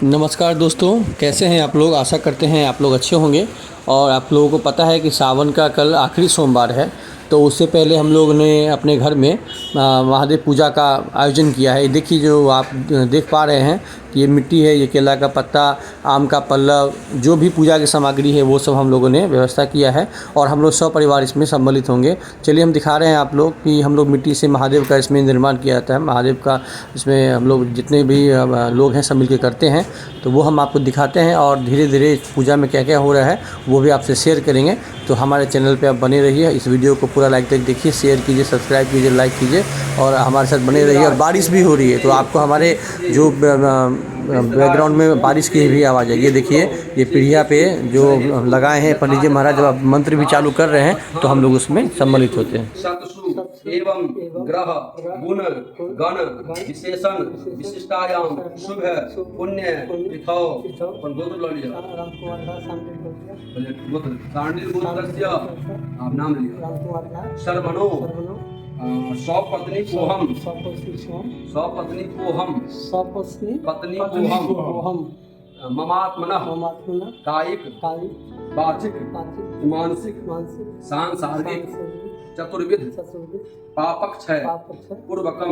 नमस्कार दोस्तों, कैसे हैं आप लोग। आशा करते हैं आप लोग अच्छे होंगे। और आप लोगों को पता है कि सावन का कल आखिरी सोमवार है, तो उससे पहले हम लोग ने अपने घर में महादेव पूजा का आयोजन किया है। देखिए, जो आप देख पा रहे हैं कि ये मिट्टी है, ये केला का पत्ता, आम का पल्लव, जो भी पूजा की सामग्री है वो सब हम लोगों ने व्यवस्था किया है और हम लोग सपरिवार इसमें सम्मिलित होंगे। चलिए हम दिखा रहे हैं आप लोग कि हम लोग मिट्टी से महादेव का इसमें निर्माण किया जाता है। महादेव का इसमें हम लोग जितने भी लोग हैं सब मिलकर करते हैं, तो वो हम आपको दिखाते हैं और धीरे धीरे इस पूजा में क्या क्या हो रहा है वो भी आपसे शेयर करेंगे। तो हमारे चैनल पे आप बने रहिए, इस वीडियो को पूरा लाइक तक देखिए, शेयर कीजिए, सब्सक्राइब कीजिए, लाइक कीजिए और हमारे साथ बने रहिए। और बारिश भी हो रही है, तो आपको हमारे जो बैकग्राउंड में बारिश की भी आवाज़ है। ये देखिए, ये पीढ़िया पे जो लगाए हैं पंडित जी महाराज, जब आप मंत्र भी चालू कर रहे हैं तो हम लोग उसमें सम्मिलित होते हैं। एवं ग्रह गुण गण विशेषण विशिष्टायाम शुभ पुण्य तिथौ गोत्र लो लिया सांडिल गोत्रस्य आप नाम लिया शर्मणो सपत्नी कोहम पत्नी कोहम ममात्मनः कायिक वाचिक मानसिक सांसारिक चतुर्विध पापक्षय पूर्वकम